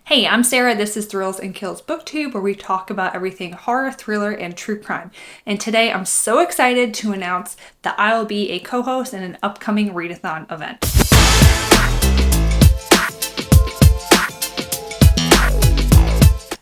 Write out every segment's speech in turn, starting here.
Hey, I'm Sarah. This is Thrills and Kills Booktube, where we talk about everything horror, thriller, and true crime. And today I'm so excited to announce that I will be a co-host in an upcoming Readathon event.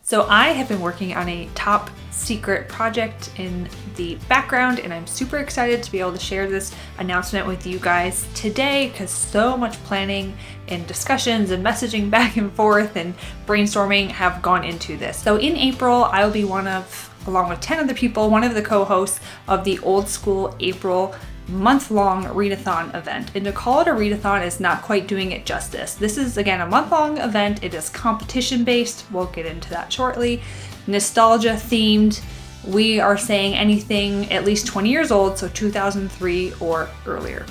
So I have been working on a top secret project in the background, and I'm super excited to be able to share this announcement with you guys today because so much planning and discussions and messaging back and forth and brainstorming have gone into this. So in April, I will be along with 10 other people, one of the co-hosts of the Old School April month-long readathon event. And to call it a readathon is not quite doing it justice. This is, again, a month-long event. It is competition-based. We'll get into that shortly. Nostalgia themed. We are saying anything at least 20 years old, so 2003 or earlier.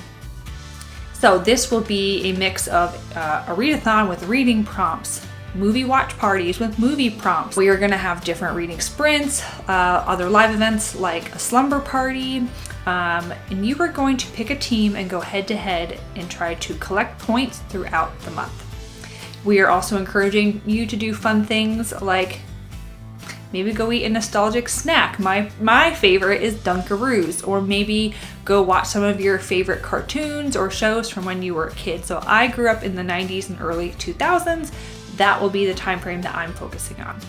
So this will be a mix of a readathon with reading prompts, movie watch parties with movie prompts. We are going to have different reading sprints, other live events like a Slumber Party, and you are going to pick a team and go head to head and try to collect points throughout the month. We are also encouraging you to do fun things like maybe go eat a nostalgic snack. My favorite is Dunkaroos, or maybe go watch some of your favorite cartoons or shows from when you were a kid. So I grew up in the 90s and early 2000s. That will be the time frame that I'm focusing on.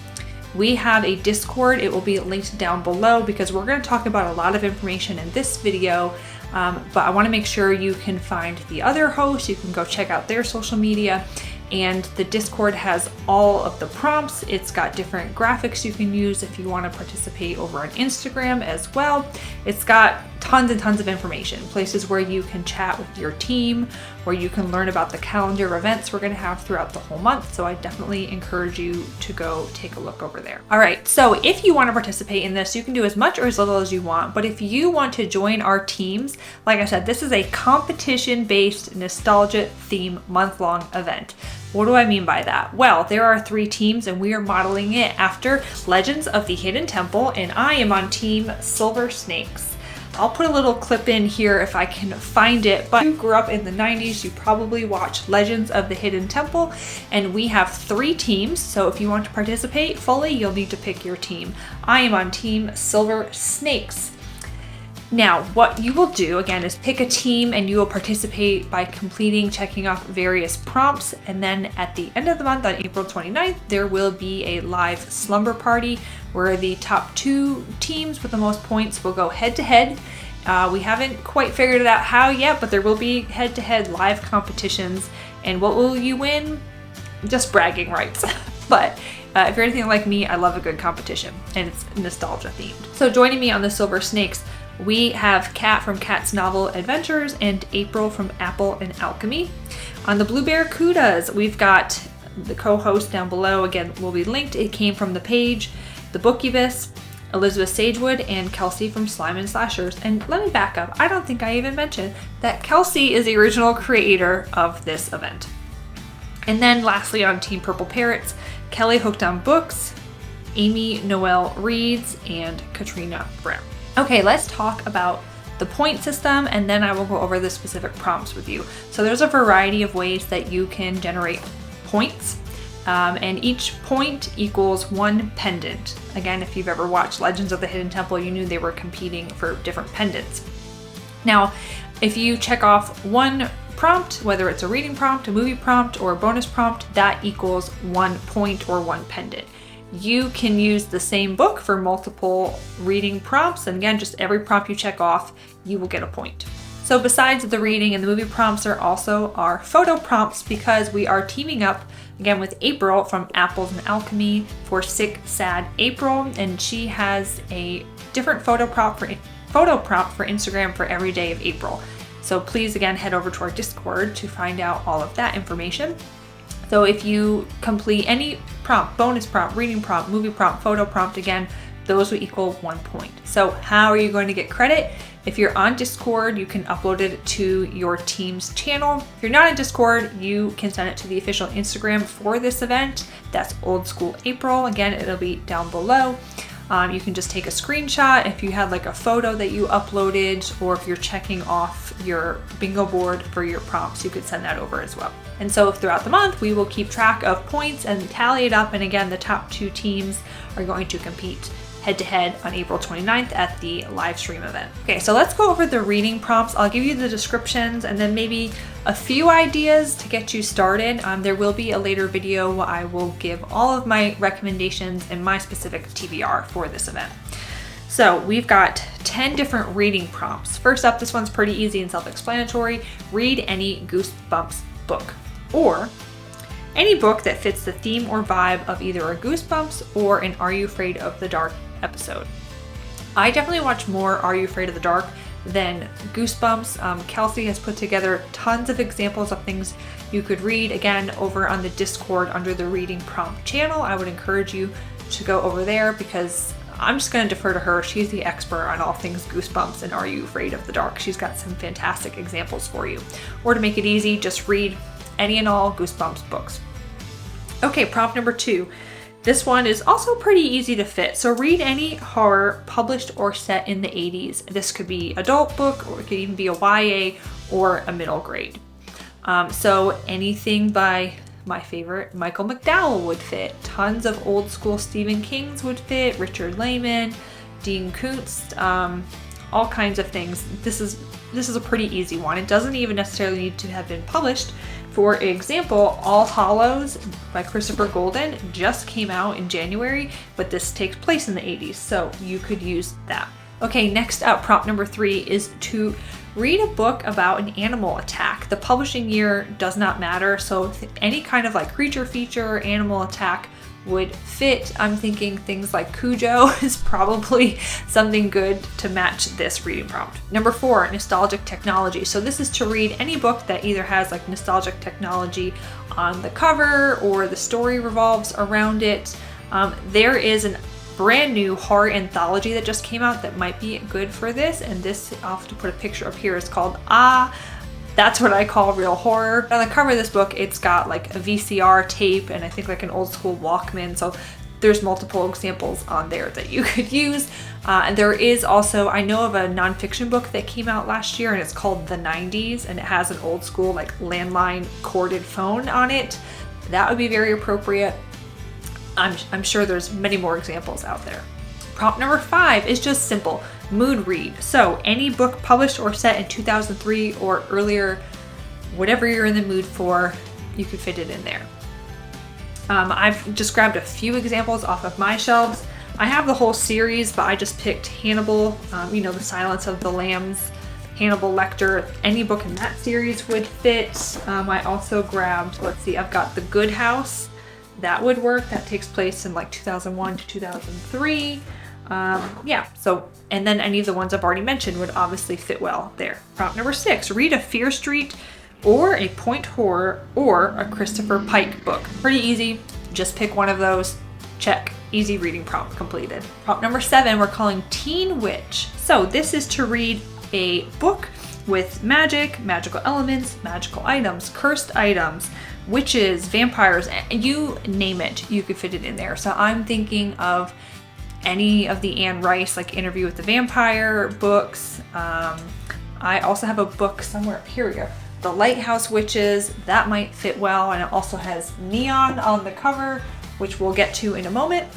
We have a Discord. It will be linked down below because we're going to talk about a lot of information in this video, but I want to make sure you can find the other hosts. You can go check out their social media. And the Discord has all of the prompts. It's got different graphics you can use if you want to participate over on Instagram as well. It's got tons and tons of information, places where you can chat with your team, where you can learn about the calendar of events we're going to have throughout the whole month. So I definitely encourage you to go take a look over there. All right, so if you want to participate in this, you can do as much or as little as you want. But if you want to join our teams, like I said, this is a competition-based nostalgia theme month-long event. What do I mean by that? Well, there are 3 teams and we are modeling it after Legends of the Hidden Temple, and I am on team Silver Snakes. I'll put a little clip in here if I can find it, but if you grew up in the 90s, you probably watched Legends of the Hidden Temple, and we have 3 teams, so if you want to participate fully, you'll need to pick your team. I am on team Silver Snakes. Now, what you will do, again, is pick a team and you will participate by checking off various prompts. And then at the end of the month, on April 29th, there will be a live slumber party where the top 2 teams with the most points will go head to head. We haven't quite figured it out how yet, but there will be head to head live competitions. And what will you win? Just bragging rights. But if you're anything like me, I love a good competition, and it's nostalgia themed. So joining me on the Silver Snakes, we have Kat from Kat's Novel Adventures and April from Apple and Alchemy. On the Blue Barracudas, we've got the co-host down below. Again, will be linked. It came from the page. The Bookubus, Elizabeth Sagewood, and Kelsi from Slime and Slashers. And let me back up. I don't think I even mentioned that Kelsi is the original creator of this event. And then lastly, on Team Purple Parrots, Kelly Hooked on Books, Amy Noel Reads, and Katrina Brown. Okay, let's talk about the point system, and then I will go over the specific prompts with you. So there's a variety of ways that you can generate points, and each point equals 1 pendant. Again, if you've ever watched Legends of the Hidden Temple, you knew they were competing for different pendants. Now, if you check off 1 prompt, whether it's a reading prompt, a movie prompt, or a bonus prompt, that equals 1 point or 1 pendant. You can use the same book for multiple reading prompts, and again, just every prompt you check off, you will get a point. So besides the reading and the movie prompts, there also are photo prompts because we are teaming up again with April from Apples and Alchemy for Sick Sad April, and she has a different photo prompt for Instagram for every day of April. So please again head over to our Discord to find out all of that information. So if you complete any prompt, bonus prompt, reading prompt, movie prompt, photo prompt, again, those will equal 1 point. So how are you going to get credit? If you're on Discord, you can upload it to your team's channel. If you're not on Discord, you can send it to the official Instagram for this event. That's Old School April. Again, it'll be down below. You can just take a screenshot if you had like a photo that you uploaded, or if you're checking off your bingo board for your prompts, you could send that over as well. And so throughout the month, we will keep track of points and tally it up. And again, the top 2 teams are going to compete head-to-head on April 29th at the live stream event. Okay, so let's go over the reading prompts. I'll give you the descriptions and then maybe a few ideas to get you started. There will be a later video where I will give all of my recommendations and my specific TBR for this event. So we've got 10 different reading prompts. First up, this one's pretty easy and self-explanatory. Read any Goosebumps book, or any book that fits the theme or vibe of either a Goosebumps or an Are You Afraid of the Dark episode. I definitely watch more Are You Afraid of the Dark than Goosebumps. Kelsi has put together tons of examples of things you could read, again, over on the Discord under the reading prompt channel. I would encourage you to go over there because I'm just going to defer to her. She's the expert on all things Goosebumps and Are You Afraid of the Dark. She's got some fantastic examples for you. Or to make it easy, just read any and all Goosebumps books. Okay, prompt number 2. This one is also pretty easy to fit. So read any horror published or set in the 80s. This could be adult book, or it could even be a YA or a middle grade. So anything by my favorite Michael McDowell would fit. Tons of old school Stephen Kings would fit. Richard Lehman, Dean Koontz, all kinds of things. This is a pretty easy one. It doesn't even necessarily need to have been published. For example, All Hallows by Christopher Golden just came out in January, but this takes place in the 80s, so you could use that. Okay, next up, prompt number 3 is to read a book about an animal attack. The publishing year does not matter, so any kind of like creature feature or animal attack would fit. I'm thinking things like Cujo is probably something good to match this reading prompt. Number 4, nostalgic technology. So this is to read any book that either has like nostalgic technology on the cover or the story revolves around it. There is a brand new horror anthology that just came out that might be good for this, and this, I'll have to put a picture up here, is called That's What I Call Real Horror. On the cover of this book, it's got like a VCR tape and I think like an old school Walkman. So there's multiple examples on there that you could use. And there is also, I know of a nonfiction book that came out last year and it's called The 90s, and it has an old school like landline corded phone on it. That would be very appropriate. I'm sure there's many more examples out there. Prompt number 5 is just simple. Mood read. So any book published or set in 2003 or earlier, whatever you're in the mood for, you could fit it in there. I've just grabbed a few examples off of my shelves. I have the whole series, but I just picked Hannibal, The Silence of the Lambs, Hannibal Lecter. Any book in that series would fit. I also grabbed, I've got The Good House. That would work. That takes place in like 2001 to 2003. And then any of the ones I've already mentioned would obviously fit well there. Prompt number 6, read a Fear Street or a Point Horror or a Christopher Pike book. Pretty easy, just pick one of those, check, easy reading prompt completed. Prompt number 7, we're calling Teen Witch. So this is to read a book with magic, magical elements, magical items, cursed items, witches, vampires, you name it, you could fit it in there. So I'm thinking of any of the Anne Rice, like Interview with the Vampire books. I also have a book somewhere, here we go, The Lighthouse Witches, that might fit well, and it also has neon on the cover, which we'll get to in a moment.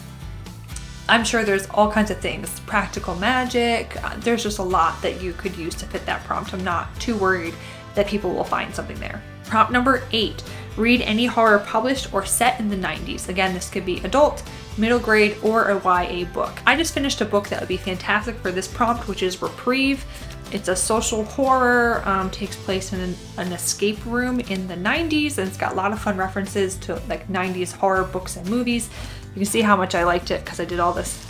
I'm sure there's all kinds of things, practical magic, there's just a lot that you could use to fit that prompt. I'm not too worried that people will find something there. Prompt number 8, read any horror published or set in the 90s. Again, this could be adult, middle grade, or a YA book. I just finished a book that would be fantastic for this prompt, which is Reprieve. It's a social horror, takes place in an escape room in the 90s, and it's got a lot of fun references to like 90s horror books and movies. You can see how much I liked it because I did all this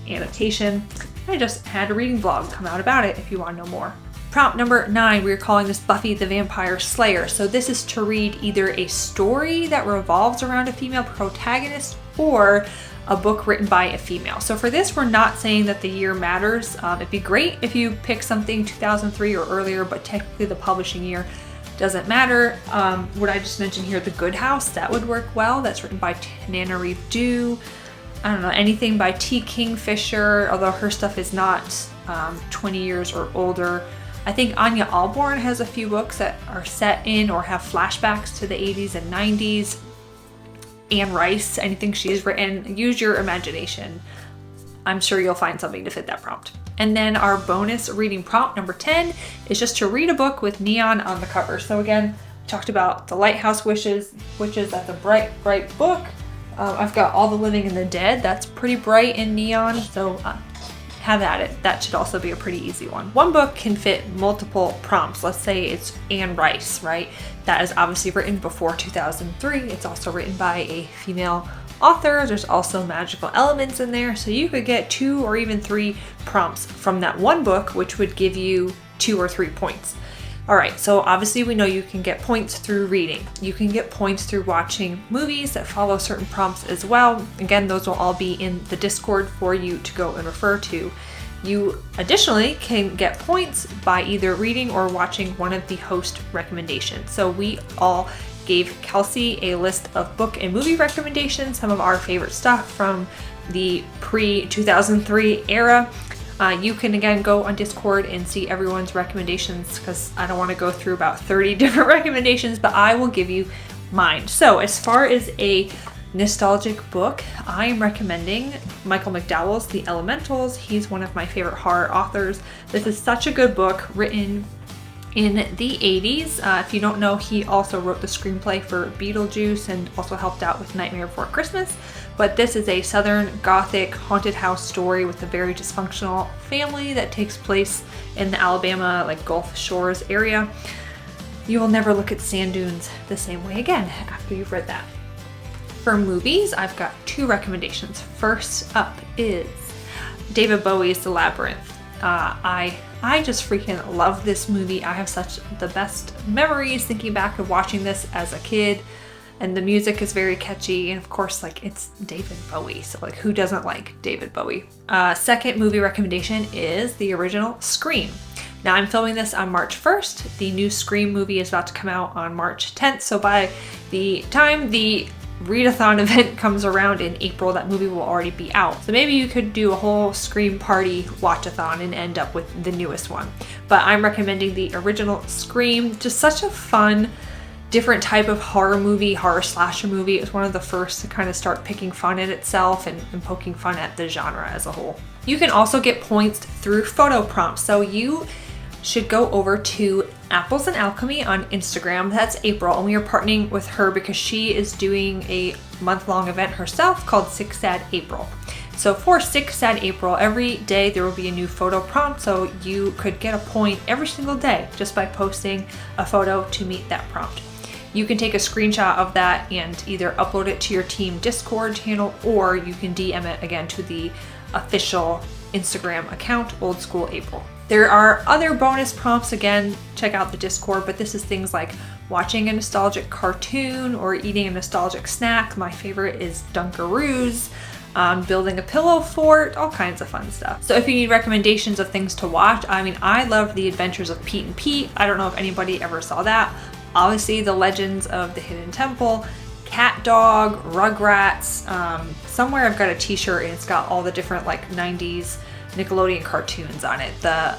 annotation. I just had a reading blog come out about it if you want to know more. Prompt number 9, we're calling this Buffy the Vampire Slayer. So this is to read either a story that revolves around a female protagonist or a book written by a female. So for this, we're not saying that the year matters. It'd be great if you pick something 2003 or earlier, but technically the publishing year doesn't matter. What I just mentioned here, The Good House, that would work well. That's written by Tanana Reeve Dew. I don't know, anything by T. Kingfisher, although her stuff is not 20 years or older. I think Anya Alborn has a few books that are set in or have flashbacks to the 80s and 90s. Anne Rice, anything she's written, use your imagination. I'm sure you'll find something to fit that prompt. And then our bonus reading prompt number 10 is just to read a book with neon on the cover. So again, we talked about The Lighthouse Witches. That's a bright, bright book. I've got All the Living and the Dead. That's pretty bright in neon. So have at it. That should also be a pretty easy one. One book can fit multiple prompts. Let's say it's Anne Rice, right? That is obviously written before 2003. It's also written by a female author. There's also magical elements in there. So you could get 2 or even 3 prompts from that one book, which would give you 2 or 3 points. All right, so obviously we know you can get points through reading. You can get points through watching movies that follow certain prompts as well. Again, those will all be in the Discord for you to go and refer to. You additionally can get points by either reading or watching one of the host recommendations. So we all gave Kelsi a list of book and movie recommendations, some of our favorite stuff from the pre-2003 era. You can again go on Discord and see everyone's recommendations because I don't want to go through about 30 different recommendations, but I will give you mine. So as far as a nostalgic book, I am recommending Michael McDowell's The Elementals. He's one of my favorite horror authors. This is such a good book written in the 80s. If you don't know, he also wrote the screenplay for Beetlejuice and also helped out with Nightmare Before Christmas. But this is a Southern Gothic haunted house story with a very dysfunctional family that takes place in the Alabama, like Gulf Shores area. You will never look at sand dunes the same way again after you've read that. For movies, I've got 2 recommendations. First up is David Bowie's The Labyrinth. I just freaking love this movie. I have such the best memories thinking back of watching this as a kid. And the music is very catchy, and of course, like, it's David Bowie, so like, who doesn't like David Bowie? Second movie recommendation is the original Scream. Now I'm filming this on March 1st. The new Scream movie is about to come out on March 10th, so by the time the Readathon event comes around in April, that movie will already be out. So maybe you could do a whole Scream Party watchathon and end up with the newest one. But I'm recommending the original Scream, just such a fun, different type of horror slasher movie. It was one of the first to kind of start picking fun at itself and poking fun at the genre as a whole. You can also get points through photo prompts. So you should go over to Apples and Alchemy on Instagram. That's April, and we are partnering with her because she is doing a month-long event herself called Six Sad April. So for Six Sad April, every day there will be a new photo prompt, so you could get a point every single day just by posting a photo to meet that prompt. You can take a screenshot of that and either upload it to your team Discord channel, or you can DM it again to the official Instagram account, Old School April. There are other bonus prompts, again, check out the Discord, but this is things like watching a nostalgic cartoon or eating a nostalgic snack. My favorite is Dunkaroos, building a pillow fort, all kinds of fun stuff. So if you need recommendations of things to watch, I mean, I love The Adventures of Pete and Pete. I don't know if anybody ever saw that. Obviously, The Legends of the Hidden Temple, Cat Dog, Rugrats. Somewhere I've got a t-shirt and it's got all the different like 90s Nickelodeon cartoons on it. The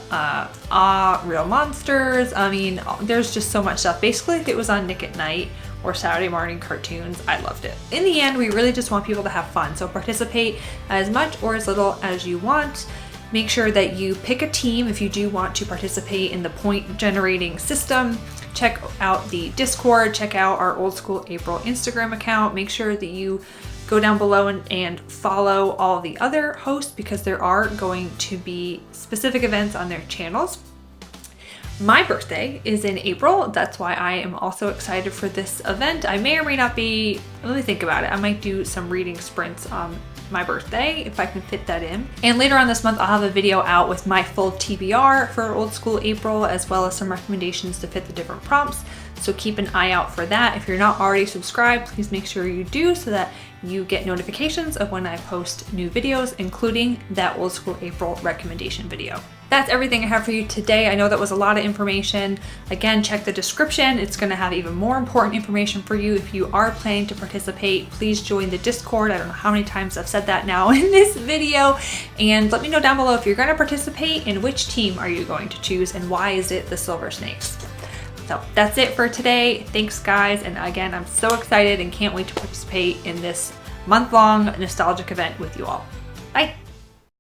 Real Monsters. I mean, there's just so much stuff. Basically, if it was on Nick at Night or Saturday morning cartoons, I loved it. In the end, we really just want people to have fun. So participate as much or as little as you want. Make sure that you pick a team if you do want to participate in the point generating system. Check out the Discord, check out our Old School April Instagram account. Make sure that you go down below and follow all the other hosts because there are going to be specific events on their channels. My birthday is in April. That's why I am also excited for this event. I may or may not be, let me think about it. I might do some reading sprints on my birthday if I can fit that in. And later on this month, I'll have a video out with my full TBR for Old School April, as well as some recommendations to fit the different prompts. So keep an eye out for that. If you're not already subscribed, please make sure you do so that you get notifications of when I post new videos, including that Old School April recommendation video. that's everything I have for you today. I know that was a lot of information. Again, check the description. It's going to have even more important information for you. If you are planning to participate, please join the Discord. I don't know how many times I've said that now in this video. And let me know down below if you're going to participate and which team are you going to choose and why is it the Silver Snakes. So that's it for today. Thanks guys. And again, I'm so excited and can't wait to participate in this month-long nostalgic event with you all. Bye.